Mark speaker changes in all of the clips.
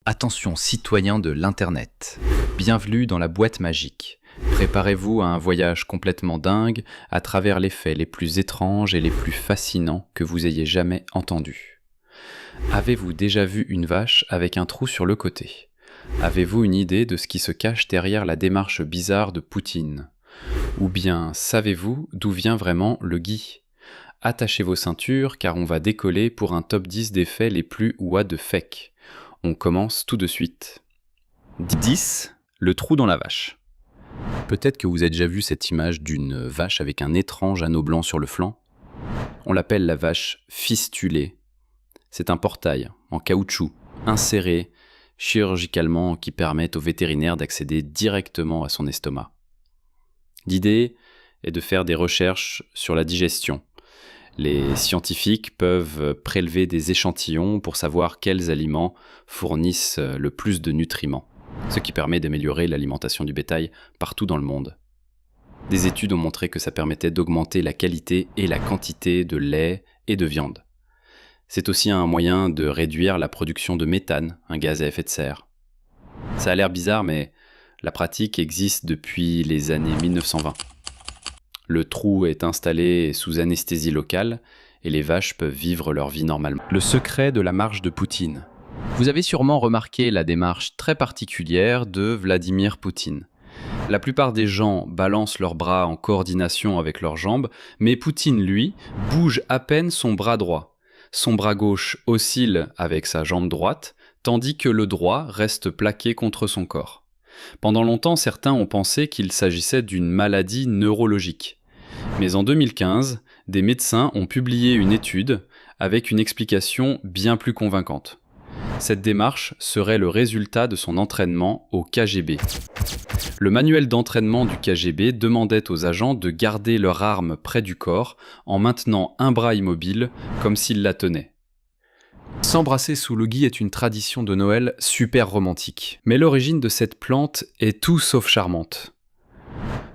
Speaker 1: Attention citoyens de l'Internet, bienvenue dans la boîte magique. Préparez-vous à un voyage complètement dingue à travers les faits les plus étranges et les plus fascinants que vous ayez jamais entendus. Avez-vous déjà vu une vache avec un trou sur le côté ? Avez-vous une idée de ce qui se cache derrière la démarche bizarre de Poutine ? Ou bien savez-vous d'où vient vraiment le gui ? Attachez vos ceintures car on va décoller pour un top 10 des faits les plus what the fake. On commence tout de suite. 10. Le trou dans la vache. Peut-être que vous avez déjà vu cette image d'une vache avec un étrange anneau blanc sur le flanc. On l'appelle la vache fistulée. C'est un portail en caoutchouc, inséré chirurgicalement qui permet au vétérinaire d'accéder directement à son estomac. L'idée est de faire des recherches sur la digestion. Les scientifiques peuvent prélever des échantillons pour savoir quels aliments fournissent le plus de nutriments, ce qui permet d'améliorer l'alimentation du bétail partout dans le monde. Des études ont montré que ça permettait d'augmenter la qualité et la quantité de lait et de viande. C'est aussi un moyen de réduire la production de méthane, un gaz à effet de serre. Ça a l'air bizarre, mais la pratique existe depuis les années 1920. Le trou est installé sous anesthésie locale et les vaches peuvent vivre leur vie normalement. Le secret de la marche de Poutine. Vous avez sûrement remarqué la démarche très particulière de Vladimir Poutine. La plupart des gens balancent leurs bras en coordination avec leurs jambes, mais Poutine, lui, bouge à peine son bras droit. Son bras gauche oscille avec sa jambe droite, tandis que le droit reste plaqué contre son corps. Pendant longtemps, certains ont pensé qu'il s'agissait d'une maladie neurologique. Mais en 2015, des médecins ont publié une étude avec une explication bien plus convaincante. Cette démarche serait le résultat de son entraînement au KGB. Le manuel d'entraînement du KGB demandait aux agents de garder leur arme près du corps en maintenant un bras immobile comme s'ils la tenaient. S'embrasser sous le gui est une tradition de Noël super romantique. Mais l'origine de cette plante est tout sauf charmante.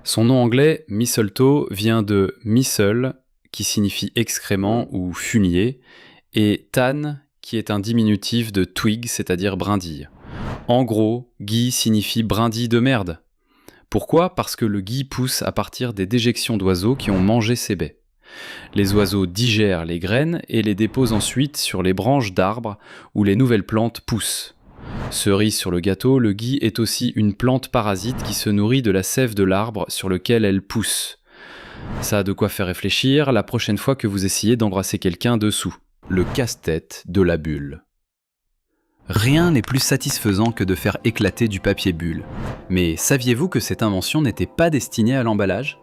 Speaker 1: Son nom anglais, mistletoe, vient de mistle, qui signifie excrément ou fumier, et tan, qui est un diminutif de twig, c'est-à-dire brindille. En gros, gui signifie brindille de merde. Pourquoi ? Parce que le gui pousse à partir des déjections d'oiseaux qui ont mangé ses baies. Les oiseaux digèrent les graines et les déposent ensuite sur les branches d'arbres où les nouvelles plantes poussent. Cerise sur le gâteau, le gui est aussi une plante parasite qui se nourrit de la sève de l'arbre sur lequel elle pousse. Ça a de quoi faire réfléchir la prochaine fois que vous essayez d'embrasser quelqu'un dessous. Le casse-tête de la bulle. Rien n'est plus satisfaisant que de faire éclater du papier bulle. Mais saviez-vous que cette invention n'était pas destinée à l'emballage ?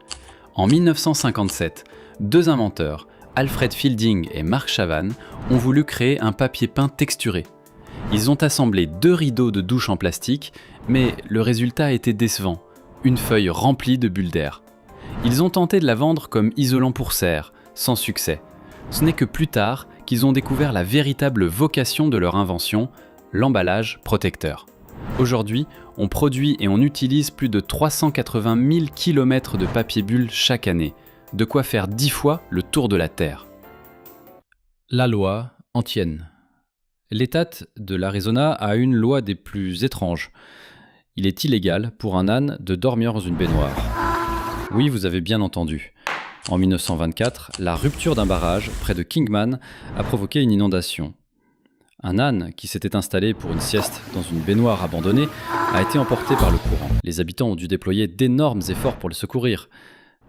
Speaker 1: En 1957, deux inventeurs, Alfred Fielding et Mark Chavan, ont voulu créer un papier peint texturé. Ils ont assemblé 2 rideaux de douche en plastique, mais le résultat était décevant, une feuille remplie de bulles d'air. Ils ont tenté de la vendre comme isolant pour serre, sans succès. Ce n'est que plus tard qu'ils ont découvert la véritable vocation de leur invention, l'emballage protecteur. Aujourd'hui, on produit et on utilise plus de 380 000 km de papier bulle chaque année, de quoi faire 10 fois le tour de la Terre. La loi antienne. L'État de l'Arizona a une loi des plus étranges. Il est illégal pour un âne de dormir dans une baignoire. Oui, vous avez bien entendu. En 1924, la rupture d'un barrage près de Kingman a provoqué une inondation. Un âne qui s'était installé pour une sieste dans une baignoire abandonnée a été emporté par le courant. Les habitants ont dû déployer d'énormes efforts pour le secourir,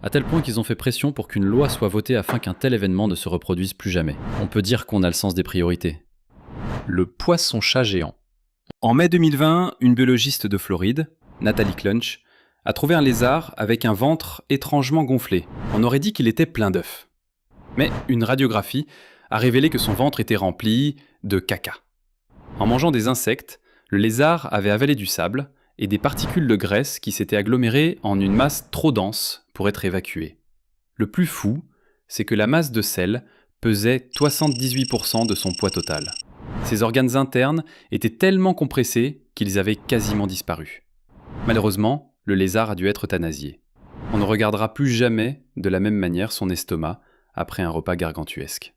Speaker 1: à tel point qu'ils ont fait pression pour qu'une loi soit votée afin qu'un tel événement ne se reproduise plus jamais. On peut dire qu'on a le sens des priorités. Le poisson-chat géant. En mai 2020, une biologiste de Floride, Nathalie Clunch, a trouvé un lézard avec un ventre étrangement gonflé. On aurait dit qu'il était plein d'œufs. Mais une radiographie a révélé que son ventre était rempli de caca. En mangeant des insectes, le lézard avait avalé du sable et des particules de graisse qui s'étaient agglomérées en une masse trop dense pour être évacuée. Le plus fou, c'est que la masse de sel pesait 78% de son poids total. Ses organes internes étaient tellement compressés qu'ils avaient quasiment disparu. Malheureusement, le lézard a dû être euthanasié. On ne regardera plus jamais de la même manière son estomac après un repas gargantuesque.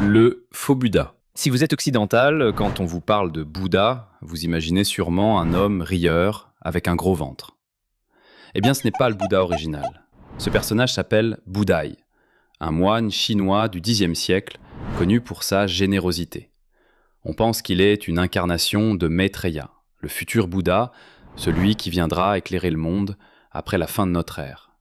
Speaker 1: Le faux Bouddha. Si vous êtes occidental, quand on vous parle de Bouddha, vous imaginez sûrement un homme rieur avec un gros ventre. Eh bien, ce n'est pas le Bouddha original. Ce personnage s'appelle Budai, un moine chinois du Xe siècle, connu pour sa générosité. On pense qu'il est une incarnation de Maitreya, le futur Bouddha, celui qui viendra éclairer le monde après la fin de notre ère.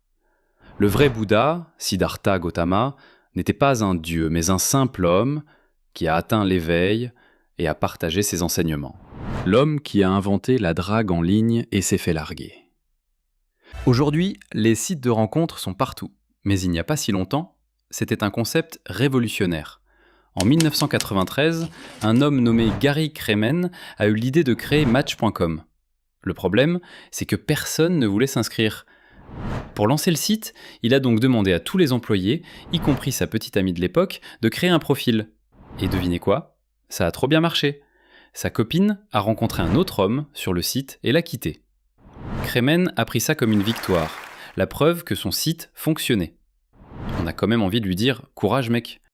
Speaker 1: Le vrai Bouddha, Siddhartha Gautama, n'était pas un dieu, mais un simple homme qui a atteint l'éveil et a partagé ses enseignements. L'homme qui a inventé la drague en ligne et s'est fait larguer. Aujourd'hui, les sites de rencontres sont partout, mais il n'y a pas si longtemps, c'était un concept révolutionnaire. En 1993, un homme nommé Gary Kremen a eu l'idée de créer Match.com. Le problème, c'est que personne ne voulait s'inscrire. Pour lancer le site, il a donc demandé à tous les employés, y compris sa petite amie de l'époque, de créer un profil. Et devinez quoi ? Ça a trop bien marché. Sa copine a rencontré un autre homme sur le site et l'a quitté. Kremen a pris ça comme une victoire, la preuve que son site fonctionnait. On a quand même envie de lui dire « Courage mec !»